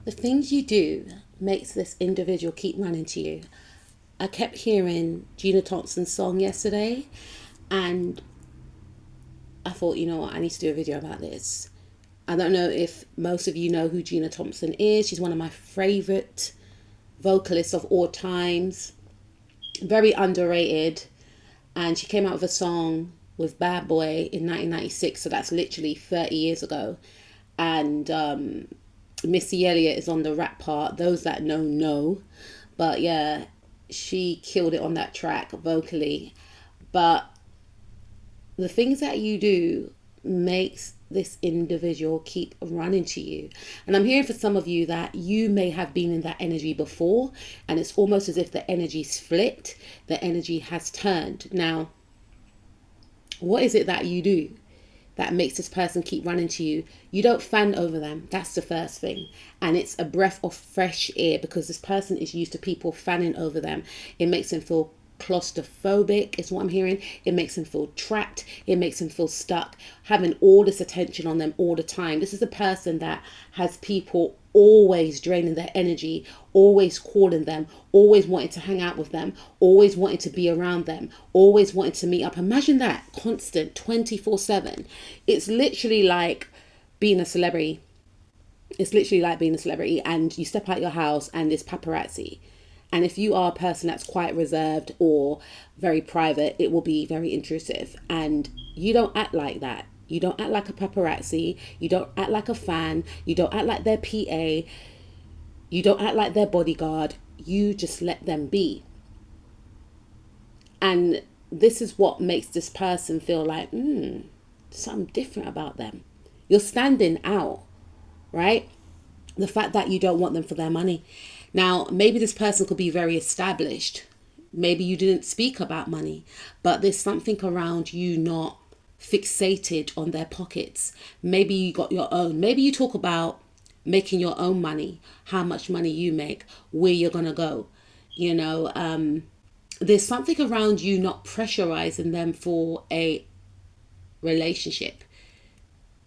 The things you do makes this individual keep running to you. I kept hearing Gina Thompson's song yesterday, and I thought, you know what, I need to do a video about this. I don't know if most of you know who Gina Thompson is. She's one of my favorite vocalists of all times. Very underrated. And she came out with a song with Bad Boy in 1996. So that's literally 30 years ago. And Missy Elliott is on the rap part. Those that know. But yeah, she killed it on that track vocally. But the things that you do makes this individual keep running to you. And I'm hearing for some of you that you may have been in that energy before, and it's almost as if the energy's flipped, the energy has turned. Now, what is it that you do that makes this person keep running to you? You don't fan over them. That's the first thing. And it's a breath of fresh air, because this person is used to people fanning over them. It makes them feel claustrophobic is what I'm hearing. It makes them feel trapped. It makes them feel stuck, having all this attention on them all the time. This is a person that has people always draining their energy, always calling them, always wanting to hang out with them, always wanting to be around them, always wanting to meet up. Imagine that, constant 24/7. It's literally like being a celebrity. It's literally like being a celebrity, and you step out your house and there's paparazzi. And if you are a person that's quite reserved or very private, it will be very intrusive. And you don't act like that. You don't act like a paparazzi. You don't act like a fan. You don't act like their PA. You don't act like their bodyguard. You just let them be. And this is what makes this person feel like, something different about them. You're standing out, right? The fact that you don't want them for their money. Now, maybe this person could be very established. Maybe you didn't speak about money, but there's something around you not fixated on their pockets. Maybe you got your own. Maybe you talk about making your own money, how much money you make, where you're going to go. There's something around you not pressurizing them for a relationship.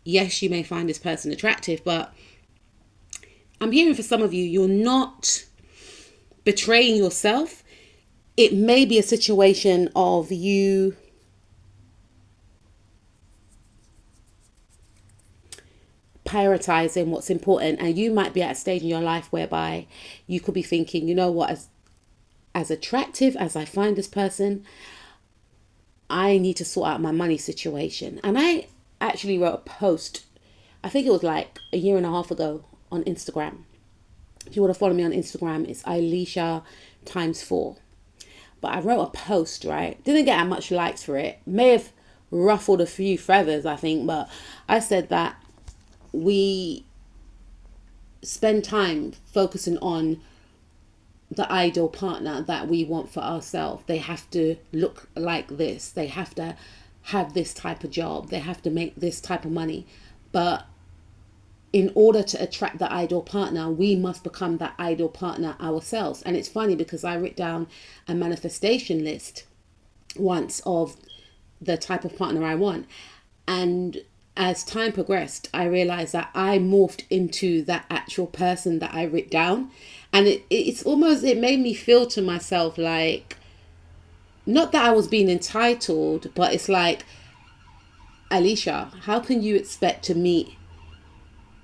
Yes, you may find this person attractive, but I'm hearing for some of you, you're not betraying yourself. It may be a situation of you prioritizing what's important, and you might be at a stage in your life whereby you could be thinking, you know what, as attractive as I find this person, I need to sort out my money situation. And I actually wrote a post, I think it was like a year and a half ago, on Instagram. If you want to follow me on Instagram, it's Elisha ×4. But I wrote a post, right? Didn't get that much likes for it. May have ruffled a few feathers, I think. But I said that we spend time focusing on the ideal partner that we want for ourselves. They have to look like this. They have to have this type of job. They have to make this type of money. But in order to attract the ideal partner, we must become that ideal partner ourselves. And it's funny because I wrote down a manifestation list once of the type of partner I want. And as time progressed, I realized that I morphed into that actual person that I wrote down. And it made me feel to myself like, not that I was being entitled, but it's like, Alicia, how can you expect to meet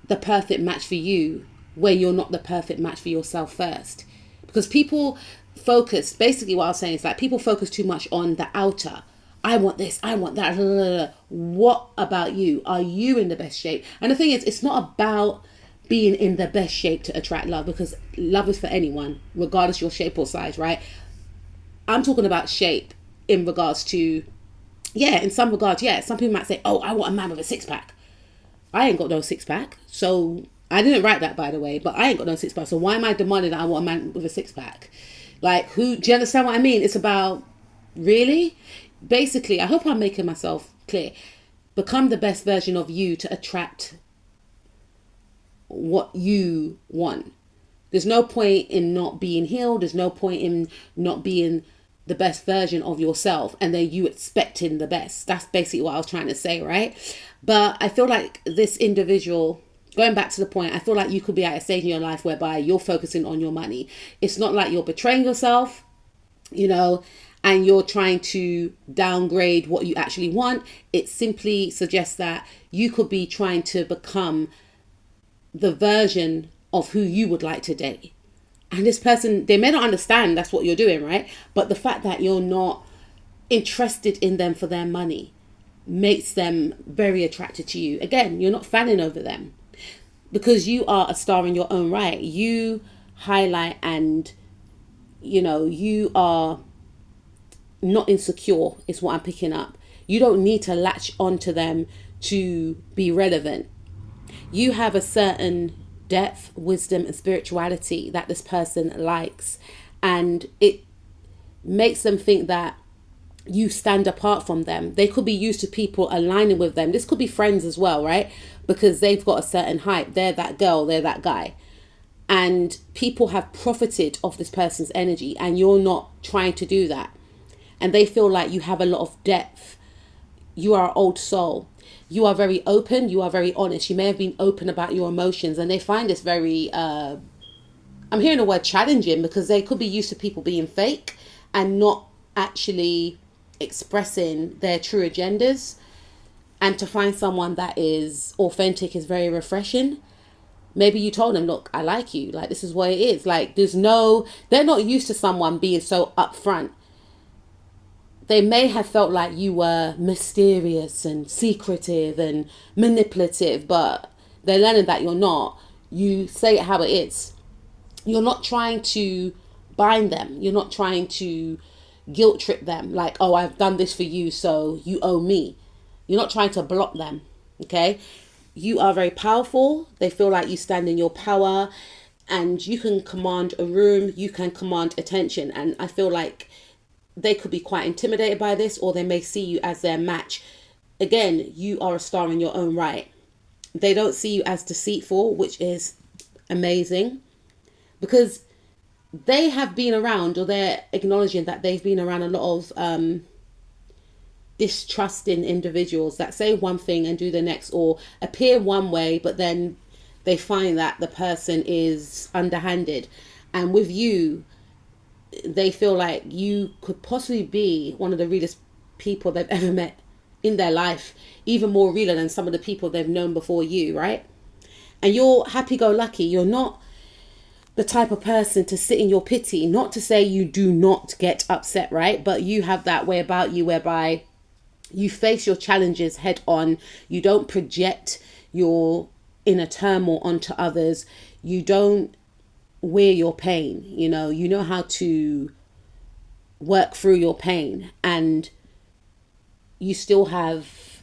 the perfect match for you where you're not the perfect match for yourself first? Because people focus, basically what I was saying is like, people focus too much on the outer. I want this, I want that. Blah, blah, blah. What about you? Are you in the best shape? And the thing is, it's not about being in the best shape to attract love, because love is for anyone, regardless your shape or size, right? I'm talking about shape in regards to, in some regards, some people might say, oh, I want a man with a six-pack. I ain't got no six-pack. So I didn't write that, by the way, but I ain't got no six-pack. So why am I demanding that I want a man with a six-pack? Like, do you understand what I mean? It's about, really? Basically, I hope I'm making myself clear. Become the best version of you to attract what you want. There's no point in not being healed. There's no point in not being the best version of yourself and then you expecting the best. That's basically what I was trying to say, right? But I feel like this individual going back to the point, I feel like you could be at a stage in your life whereby you're focusing on your money. It's not like you're betraying yourself, you know, and you're trying to downgrade what you actually want. It simply suggests that you could be trying to become the version of who you would like to date. And this person, they may not understand that's what you're doing, right? But the fact that you're not interested in them for their money makes them very attracted to you. Again, you're not fanning over them because you are a star in your own right. You highlight and, you know, you are not insecure is what I'm picking up. You don't need to latch onto them to be relevant. You have a certain depth, wisdom, and spirituality that this person likes, and it makes them think that you stand apart from them. They could be used to people aligning with them. This could be friends as well, right? Because they've got a certain hype. They're that girl, they're that guy. And people have profited off this person's energy, and you're not trying to do that. And they feel like you have a lot of depth. You are an old soul. You are very open. You are very honest. You may have been open about your emotions, and they find this very, I'm hearing the word challenging, because they could be used to people being fake and not actually expressing their true agendas. And to find someone that is authentic is very refreshing. Maybe you told them, look, I like you. Like, this is what it is. Like, they're not used to someone being so upfront. They may have felt like you were mysterious and secretive and manipulative, but they're learning that you're not. You say it how it is. You're not trying to bind them. You're not trying to guilt trip them. Like, oh, I've done this for you, so you owe me. You're not trying to block them. Okay? You are very powerful. They feel like you stand in your power, and you can command a room. You can command attention. And I feel like they could be quite intimidated by this, or they may see you as their match. Again, you are a star in your own right. They don't see you as deceitful, which is amazing, because they have been around, or they're acknowledging that they've been around a lot of distrusting individuals that say one thing and do the next, or appear one way, but then they find that the person is underhanded. And with you, they feel like you could possibly be one of the realest people they've ever met in their life, even more realer than some of the people they've known before you, right? And you're happy-go-lucky. You're not the type of person to sit in your pity. Not to say you do not get upset, right? But you have that way about you whereby you face your challenges head on. You don't project your inner turmoil onto others. You don't wear your pain. You know how to work through your pain, and you still have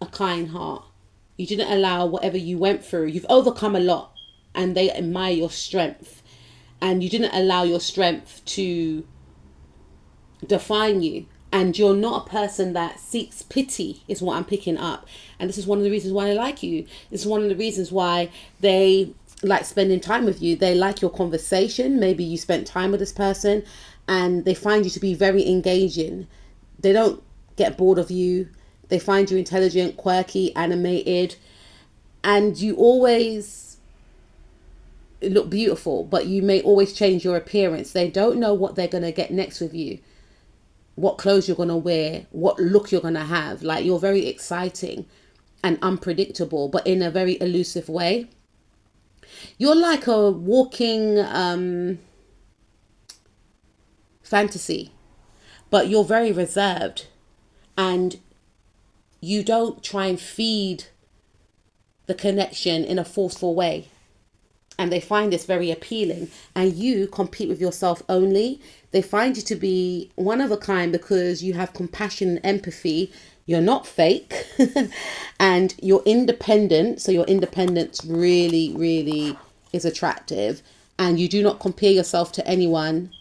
a kind heart. You didn't allow whatever you went through. You've overcome a lot, and they admire your strength, and you didn't allow your strength to define you. And you're not a person that seeks pity, is what I'm picking up. And this is one of the reasons why they like you. This is one of the reasons why they like spending time with you. They like your conversation. Maybe you spent time with this person and they find you to be very engaging. They don't get bored of you. They find you intelligent, quirky, animated, and you always look beautiful, but you may always change your appearance. They don't know what they're going to get next with you, what clothes you're going to wear, what look you're going to have. Like, you're very exciting and unpredictable, but in a very elusive way. You're like a walking fantasy, but you're very reserved, and you don't try and feed the connection in a forceful way. And they find this very appealing, and you compete with yourself only. They find you to be one of a kind because you have compassion and empathy. You're not fake and you're independent. So your independence really, really is attractive, and you do not compare yourself to anyone